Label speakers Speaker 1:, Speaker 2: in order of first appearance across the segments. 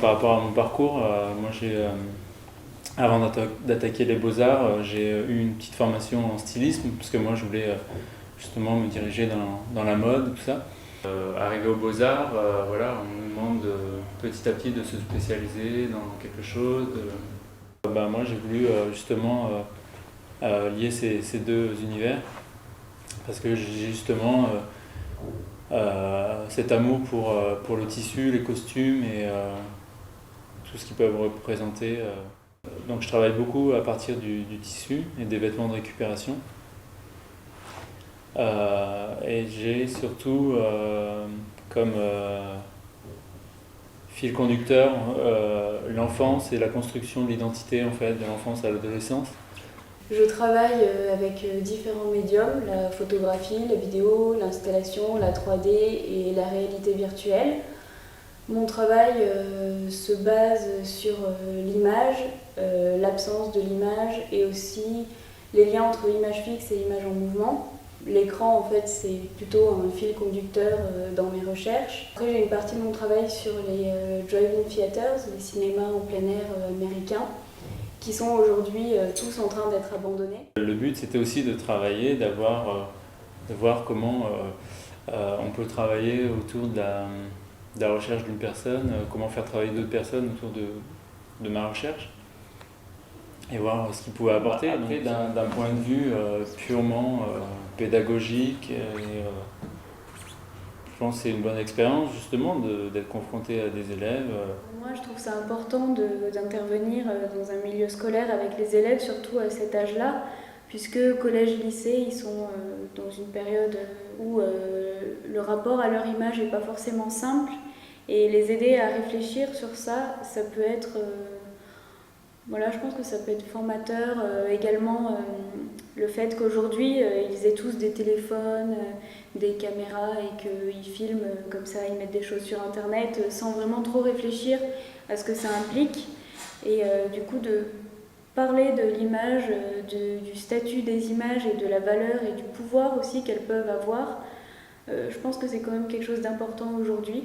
Speaker 1: par rapport à mon parcours, moi avant d'attaquer les beaux-arts, j'ai eu une petite formation en stylisme, parce que moi je voulais justement me diriger dans la mode, tout ça. Arrivé aux beaux-arts, voilà, on nous demande petit à petit de se spécialiser dans quelque chose. Moi j'ai voulu justement lier ces deux univers, parce que j'ai justement cet amour pour le tissu, les costumes et tout ce qu'ils peuvent représenter. Donc je travaille beaucoup à partir du tissu et des vêtements de récupération. Et j'ai surtout comme fil conducteur l'enfance et la construction de l'identité en fait, de l'enfance à l'adolescence.
Speaker 2: Je travaille avec différents médiums, la photographie, la vidéo, l'installation, la 3D et la réalité virtuelle. Mon travail se base sur l'image, l'absence de l'image et aussi les liens entre image fixe et image en mouvement. L'écran, en fait, c'est plutôt un fil conducteur dans mes recherches. Après, j'ai une partie de mon travail sur les drive-in theaters, les cinémas en plein air américains, qui sont aujourd'hui tous en train d'être abandonnés.
Speaker 1: Le but, c'était aussi de travailler, de voir comment on peut travailler autour de la recherche d'une personne, comment faire travailler d'autres personnes autour de ma recherche, et voir ce qu'ils pouvaient apporter. Après, d'un point de vue purement pédagogique, je pense que c'est une bonne expérience justement d'être confronté à des élèves.
Speaker 2: Moi, je trouve ça important d'intervenir dans un milieu scolaire avec les élèves, surtout à cet âge-là, puisque collège et lycée, ils sont dans une période où le rapport à leur image n'est pas forcément simple, et les aider à réfléchir sur ça, ça peut être... je pense que ça peut être formateur. Également, le fait qu'aujourd'hui, ils aient tous des téléphones, des caméras et qu'ils filment comme ça, ils mettent des choses sur Internet sans vraiment trop réfléchir à ce que ça implique. Et du coup, de parler de l'image, du statut des images et de la valeur et du pouvoir aussi qu'elles peuvent avoir, je pense que c'est quand même quelque chose d'important aujourd'hui.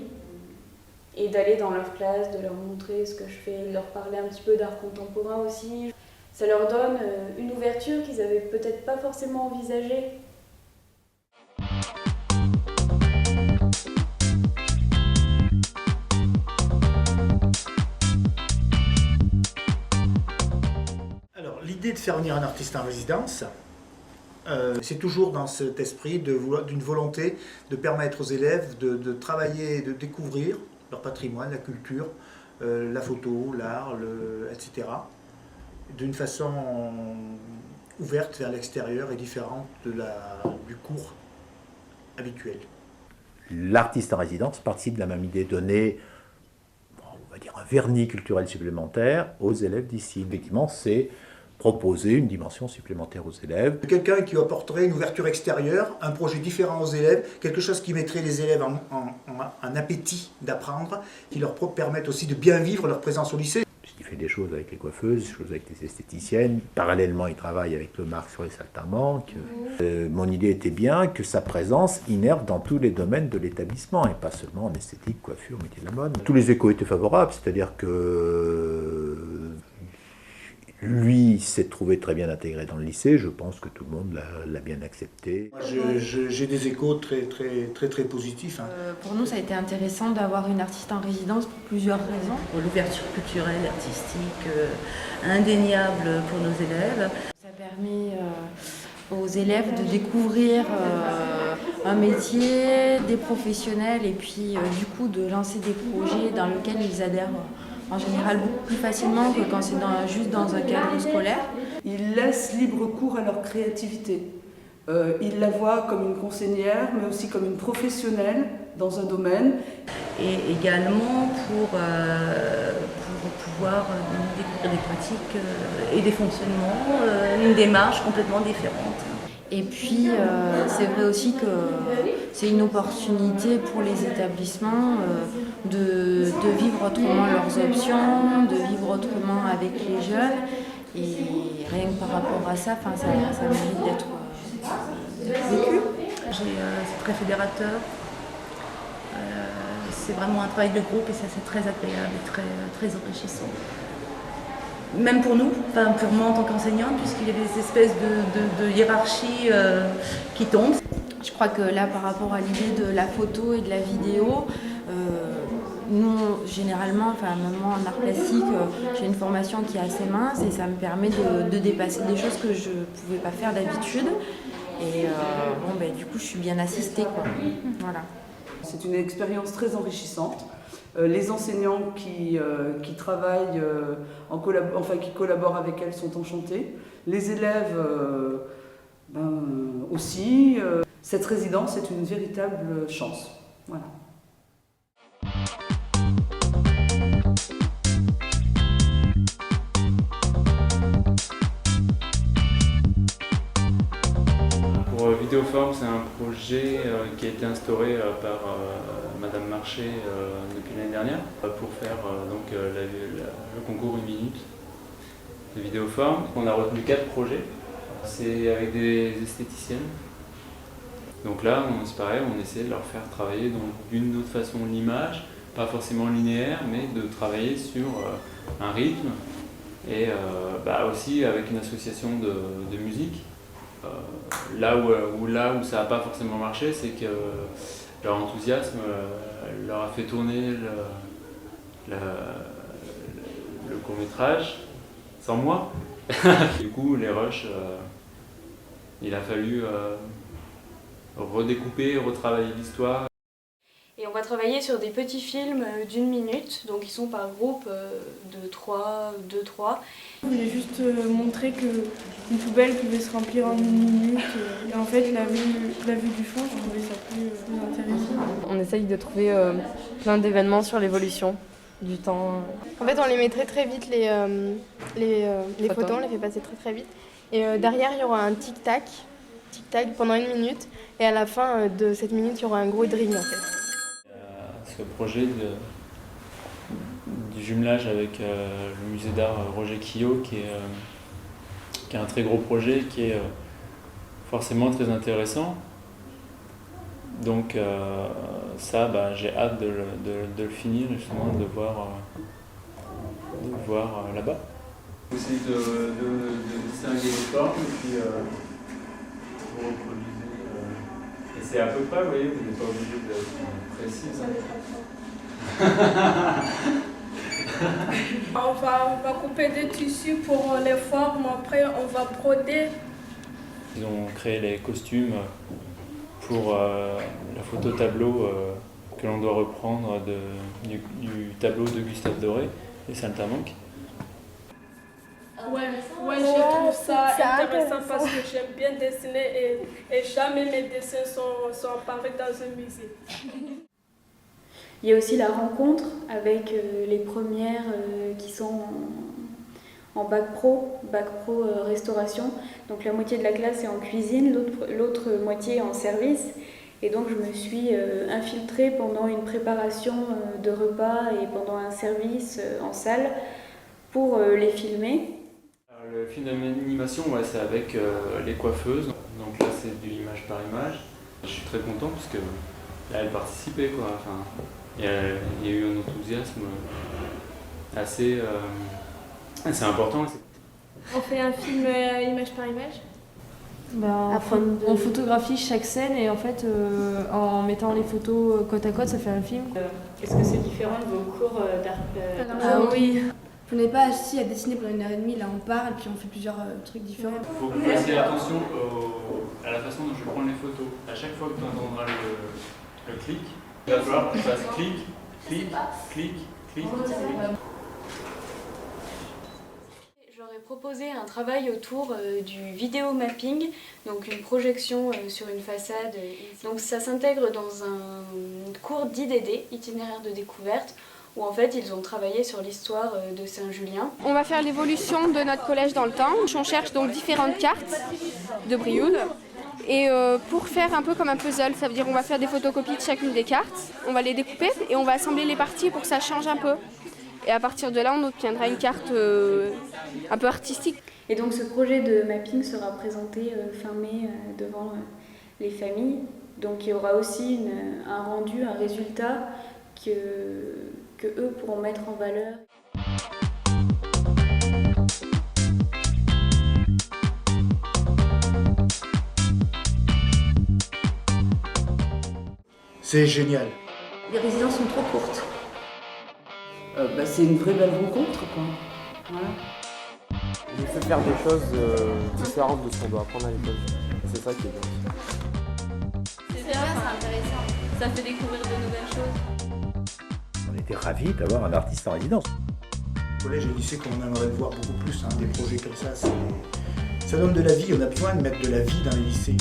Speaker 2: Et d'aller dans leur classe, de leur montrer ce que je fais, de leur parler un petit peu d'art contemporain aussi. Ça leur donne une ouverture qu'ils n'avaient peut-être pas forcément envisagée.
Speaker 3: Alors, l'idée de faire venir un artiste en résidence, c'est toujours dans cet esprit d'une volonté de permettre aux élèves de travailler, de découvrir leur patrimoine, la culture, la photo, l'art, etc. D'une façon ouverte vers l'extérieur et différente du cours habituel.
Speaker 4: L'artiste en résidence participe de la même idée, donner, on va dire, un vernis culturel supplémentaire aux élèves d'ici. Effectivement, c'est proposer une dimension supplémentaire aux élèves.
Speaker 3: Quelqu'un qui apporterait une ouverture extérieure, un projet différent aux élèves, quelque chose qui mettrait les élèves en appétit d'apprendre, qui leur permette aussi de bien vivre leur présence au lycée.
Speaker 4: Il fait des choses avec les coiffeuses, des choses avec les esthéticiennes. Parallèlement, il travaille avec le marque sur les saltimbanques. Mon idée était bien que sa présence innerve dans tous les domaines de l'établissement, et pas seulement en esthétique, coiffure, métier de la mode. Tous les échos étaient favorables, c'est-à-dire que lui s'est trouvé très bien intégré dans le lycée, je pense que tout le monde l'a bien accepté.
Speaker 3: J'ai des échos très positifs.
Speaker 5: Pour nous, ça a été intéressant d'avoir une artiste en résidence pour plusieurs raisons.
Speaker 6: L'ouverture culturelle, artistique, indéniable pour nos élèves.
Speaker 5: Ça a permis aux élèves de découvrir un métier, des professionnels et puis du coup de lancer des projets dans lesquels ils adhèrent en général beaucoup plus facilement que quand c'est juste dans un cadre scolaire.
Speaker 7: Ils laissent libre cours à leur créativité. Ils la voient comme une conseillère, mais aussi comme une professionnelle dans un domaine.
Speaker 6: Et également pour pouvoir découvrir des pratiques et des fonctionnements, une démarche complètement différente.
Speaker 5: Et puis, c'est vrai aussi que c'est une opportunité pour les établissements de vivre autrement leurs options, de vivre autrement avec les jeunes. Et rien que par rapport à ça, ça mérite d'être vécu.
Speaker 6: C'est très fédérateur. c'est vraiment un travail de groupe et ça c'est très agréable et très, très enrichissant. Même pour nous, enfin pour moi en tant qu'enseignante, puisqu'il y a des espèces de hiérarchie qui tombent.
Speaker 5: Je crois que là, par rapport à l'idée de la photo et de la vidéo, nous, généralement, enfin, même moi en art plastique, j'ai une formation qui est assez mince et ça me permet de dépasser des choses que je ne pouvais pas faire d'habitude. Et du coup, je suis bien assistée, quoi. Voilà.
Speaker 7: C'est une expérience très enrichissante. Les enseignants qui travaillent, qui collaborent avec elles sont enchantés. Les élèves aussi. Cette résidence est une véritable chance. Voilà.
Speaker 1: Pour Vidéoforme, c'est un projet qui a été instauré par Madame Marché depuis l'année dernière pour faire le concours 1 minute de Vidéoforme. On a retenu 4 projets. C'est avec des esthéticiennes. Donc là, c'est pareil, on essaie de leur faire travailler d'une autre façon l'image, pas forcément linéaire, mais de travailler sur un rythme et aussi avec une association de musique. Là où ça n'a pas forcément marché, c'est que leur enthousiasme leur a fait tourner le court-métrage sans moi. Du coup, les rushs, il a fallu redécouper, retravailler l'histoire.
Speaker 2: Et on va travailler sur des petits films d'1 minute, donc ils sont par groupe de 3.
Speaker 8: Je voulais juste montrer qu'une poubelle pouvait se remplir en 1 minute. Et en fait, la vue du fond, je trouvais ça plus intéressant.
Speaker 9: On essaye de trouver plein d'événements sur l'évolution du temps.
Speaker 10: En fait, on les met très vite, les photos, on les fait passer très vite. Et derrière, il y aura un tic-tac pendant 1 minute. Et à la fin de cette minute, il y aura un gros dream en fait.
Speaker 1: Ce projet du jumelage avec le musée d'art Roger Quillot, qui est un très gros projet, qui est forcément très intéressant. Donc j'ai hâte de le finir, justement, de le voir là-bas. Vous essayez de distinguer les formes et puis vous reproduisez. Et c'est à peu près, vous voyez, vous n'êtes pas obligé d'être précis.
Speaker 8: On va couper des tissus pour les formes, après on va broder.
Speaker 1: Ils ont créé les costumes pour la photo tableau que l'on doit reprendre du tableau de Gustave Doré, Les Saltimbanques.
Speaker 8: Ouais, je trouve ça intéressant parce que j'aime bien dessiner et jamais mes dessins sont apparus dans un musée.
Speaker 2: Il y a aussi la rencontre avec les premières qui sont en bac pro restauration. Donc la moitié de la classe est en cuisine, l'autre moitié en service. Et donc je me suis infiltrée pendant une préparation de repas et pendant un service en salle pour les filmer.
Speaker 1: Le film d'animation, c'est avec les coiffeuses. Donc là, c'est du image par image. Je suis très content parce que là, elles participaient, quoi. Enfin, il y a eu un enthousiasme assez important.
Speaker 8: On fait un film image par image.
Speaker 9: On photographie chaque scène et en fait, en mettant les photos côte à côte, ça fait un film.
Speaker 2: Est-ce que c'est différent de vos cours d'art?
Speaker 10: Ah oui. On n'est pas assis à dessiner pendant 1h30, là on parle, puis on fait plusieurs trucs différents.
Speaker 1: Il faut que vous fassiez attention à la façon dont je vais prendre les photos. À chaque fois que tu entendras le clic, il va falloir que tu fasses clic, clic, clic, clic, clic.
Speaker 2: J'aurais proposé un travail autour du vidéo mapping, donc une projection sur une façade. Donc ça s'intègre dans un cours d'IDD, itinéraire de découverte, où en fait ils ont travaillé sur l'histoire de Saint-Julien.
Speaker 10: On va faire l'évolution de notre collège dans le temps. On cherche donc différentes cartes de Brioude. Et pour faire un peu comme un puzzle, ça veut dire qu'on va faire des photocopies de chacune des cartes, on va les découper et on va assembler les parties pour que ça change un peu. Et à partir de là, on obtiendra une carte un peu artistique.
Speaker 2: Et donc ce projet de mapping sera présenté fin mai devant les familles. Donc il y aura aussi un rendu, un résultat que eux pourront mettre en valeur.
Speaker 3: C'est génial.
Speaker 6: Les résidences sont trop courtes.
Speaker 7: C'est une vraie belle rencontre, quoi. Voilà.
Speaker 11: Il faut faire des choses différentes de ce qu'on doit apprendre à l'école. C'est ça qui est bien.
Speaker 9: C'est bien, c'est intéressant. Ça fait découvrir de nouvelles choses.
Speaker 4: On était ravis d'avoir un artiste en résidence.
Speaker 3: Collège et lycée, qu'on aimerait le voir beaucoup plus, des projets comme ça, ça donne de la vie. On a besoin de mettre de la vie dans les lycées.